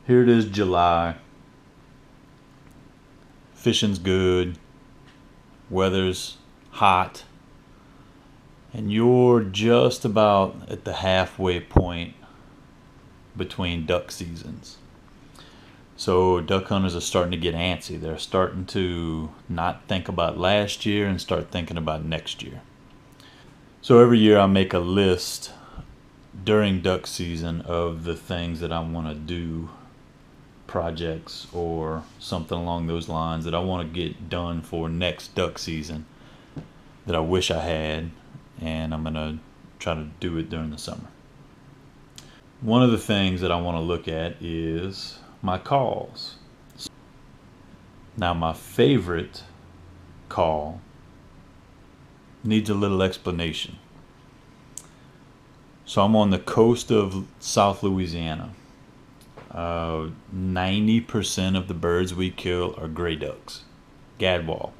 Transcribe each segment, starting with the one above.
Here it is, July. Fishing's good. Weather's hot. And you're just about at the halfway point between duck seasons. So duck hunters are starting to get antsy. They're starting to not think about last year and start thinking about next year. So every year I make a list during duck season of the things that I want to do, projects or something along those lines that I want to get done for next duck season that I wish I had, and I'm going to try to do it during the summer. One of the things that I want to look at is my calls. Now, my favorite call needs a little explanation. So I'm on the coast of South Louisiana. 90% of the birds we kill are gray ducks, gadwall.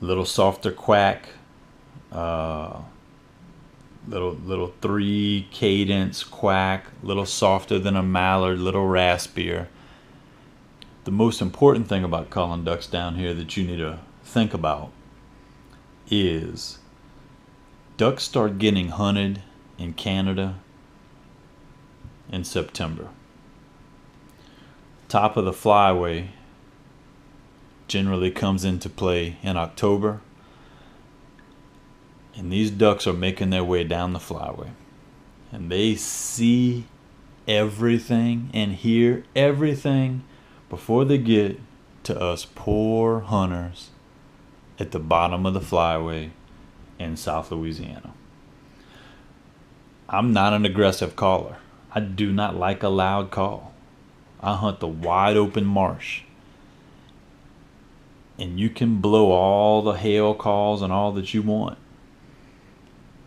Little softer quack, little 3 cadence quack, little softer than a mallard, little raspier. The most important thing about calling ducks down here that you need to think about is ducks start getting hunted in Canada in September. Top of the flyway generally comes into play in October, and these ducks are making their way down the flyway, and they see everything and hear everything before they get to us poor hunters at the bottom of the flyway in South Louisiana. I'm not an aggressive caller. I do not like a loud call. I hunt the wide open marsh. And you can blow all the hail calls and all that you want.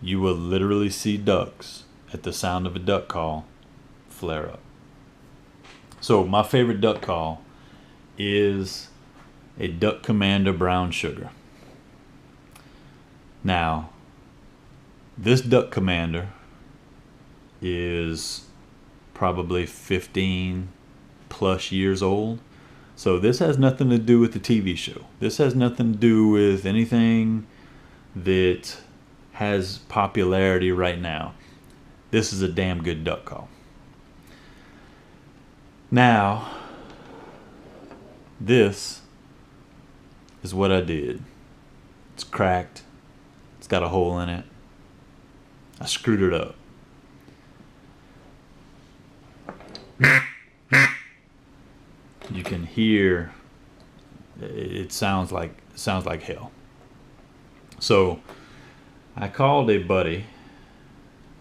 You will literally see ducks at the sound of a duck call flare up. So my favorite duck call is a Duck Commander brown sugar. Now, this Duck Commander is probably 15 plus years old. So this has nothing to do with the TV show. This has nothing to do with anything that has popularity right now. This is a damn good duck call. Now, this is what I did. It's cracked. It's got a hole in it. I screwed it up. You can hear it sounds like hell. So I called a buddy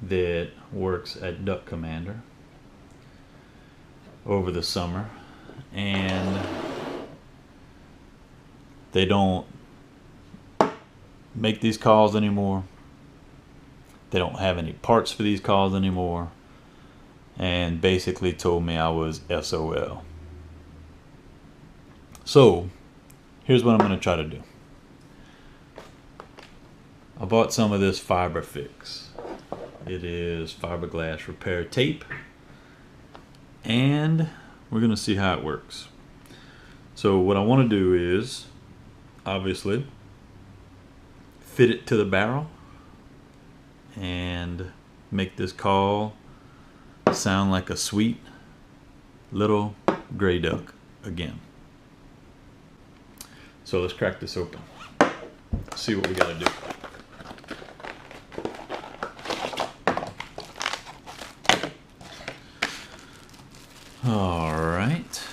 that works at Duck Commander over the summer, and they don't make these calls anymore. They don't have any parts for these calls anymore, and basically told me I was SOL. So here's what I'm going to try to do. I bought some of this FiberFix. It is fiberglass repair tape, and we're going to see how it works. So what I want to do is obviously fit it to the barrel and make this call sound like a sweet little gray duck again. So let's crack this open. See what we got to do. All right.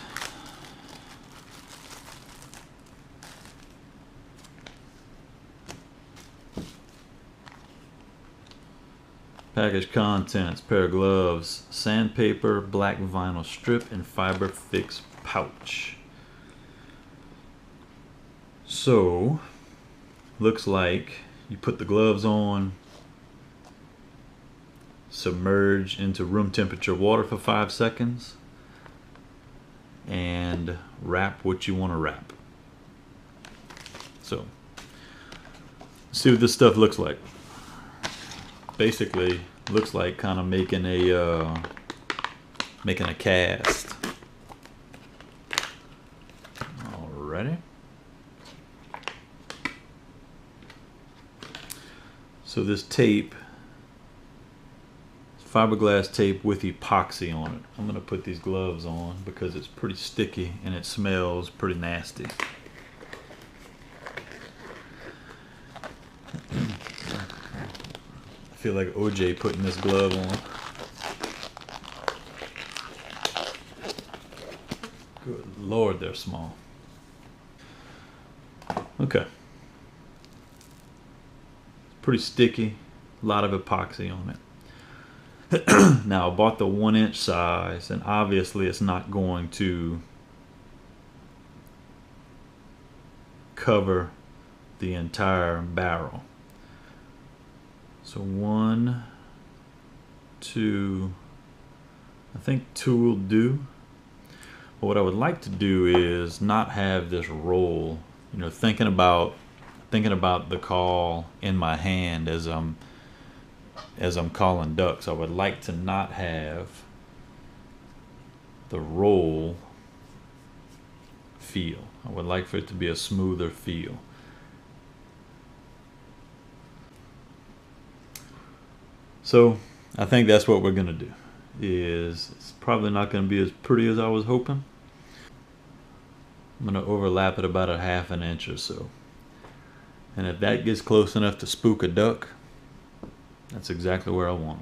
Package contents: pair of gloves, sandpaper, black vinyl strip, and FiberFix pouch. So, looks like you put the gloves on, submerge into room temperature water for 5 seconds, and wrap what you want to wrap. So, let's see what this stuff looks like. Basically, looks like kind of making a making a cast. Alrighty. So this tape, fiberglass tape with epoxy on it. I'm gonna put these gloves on because it's pretty sticky and it smells pretty nasty. I feel like OJ putting this glove on. Good Lord, they're small. Okay. Pretty sticky, a lot of epoxy on it. Now I bought the 1-inch size, and obviously it's not going to cover the entire barrel. So 1, 2, I think 2 will do. But what I would like to do is not have this roll, you know, thinking about the call in my hand as I'm calling ducks. I would like to not have the roll feel. I would like for it to be a smoother feel. So I think that's what we're gonna do. It's probably not gonna be as pretty as I was hoping. I'm gonna overlap it about 1/2 inch or so. And if that gets close enough to spook a duck, that's exactly where I want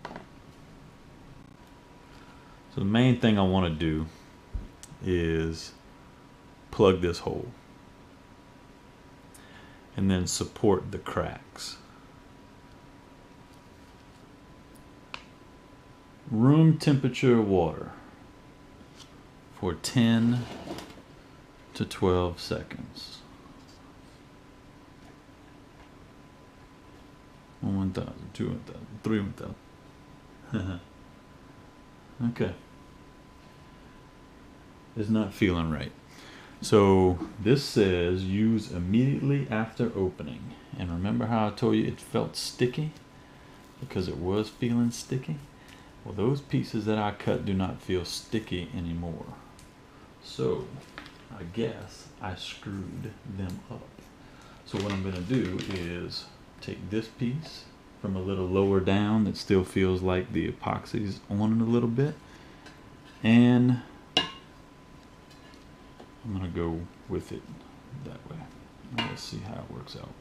them. So the main thing I want to do is plug this hole and then support the cracks. Room temperature water for 10 to 12 seconds. 1,000, 2,000, 3,000. Okay. It's not feeling right. So this says use immediately after opening. And remember how I told you it felt sticky? Because it was feeling sticky? Well, those pieces that I cut do not feel sticky anymore. So I guess I screwed them up. So what I'm gonna do is take this piece from a little lower down that still feels like the epoxy's on it a little bit, and I'm gonna go with it that way. Let's see how it works out.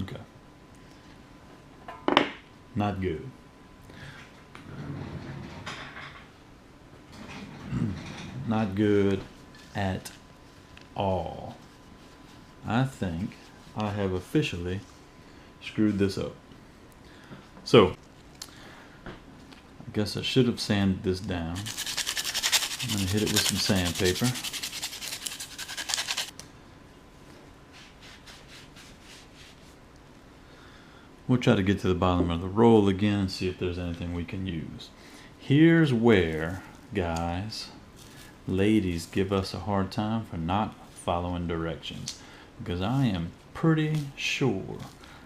Okay. Not good. Not good at all. I think I have officially screwed this up. So, I guess I should have sanded this down. I'm going to hit it with some sandpaper. We'll try to get to the bottom of the roll again and see if there's anything we can use. Here's where, guys, ladies give us a hard time for not following directions. Because I am pretty sure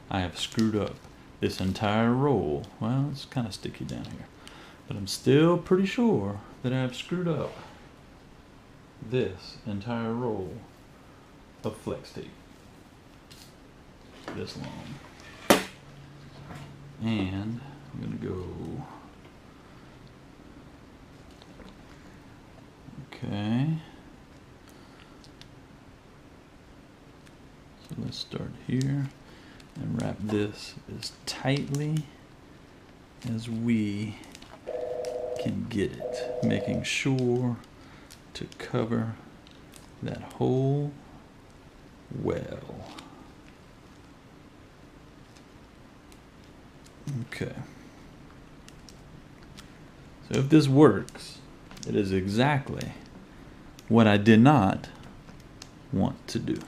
I have screwed up this entire roll. Well, it's kind of sticky down here. But I'm still pretty sure that I've screwed up this entire roll of flex tape. This long. And I'm going to go, okay, so let's start here and wrap this as tightly as we can get it, making sure to cover that hole well. Okay. So if this works, It is exactly what I did not want to do.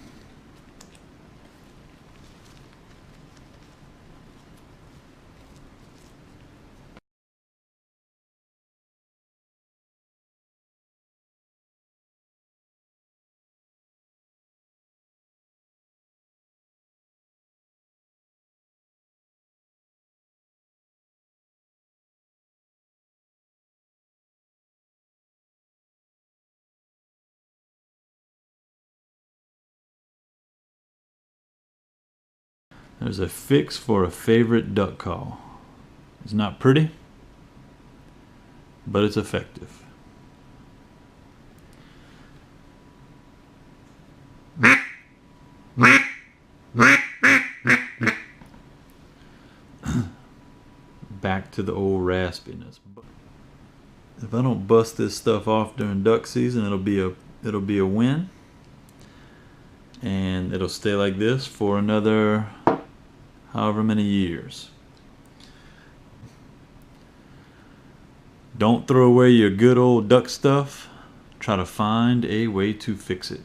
There's a fix for a favorite duck call. It's not pretty, but it's effective. Back to the old raspiness. If I don't bust this stuff off during duck season, it'll be a win, and it'll stay like this for another however many years. Don't throw away your good old duck stuff. Try to find a way to fix it.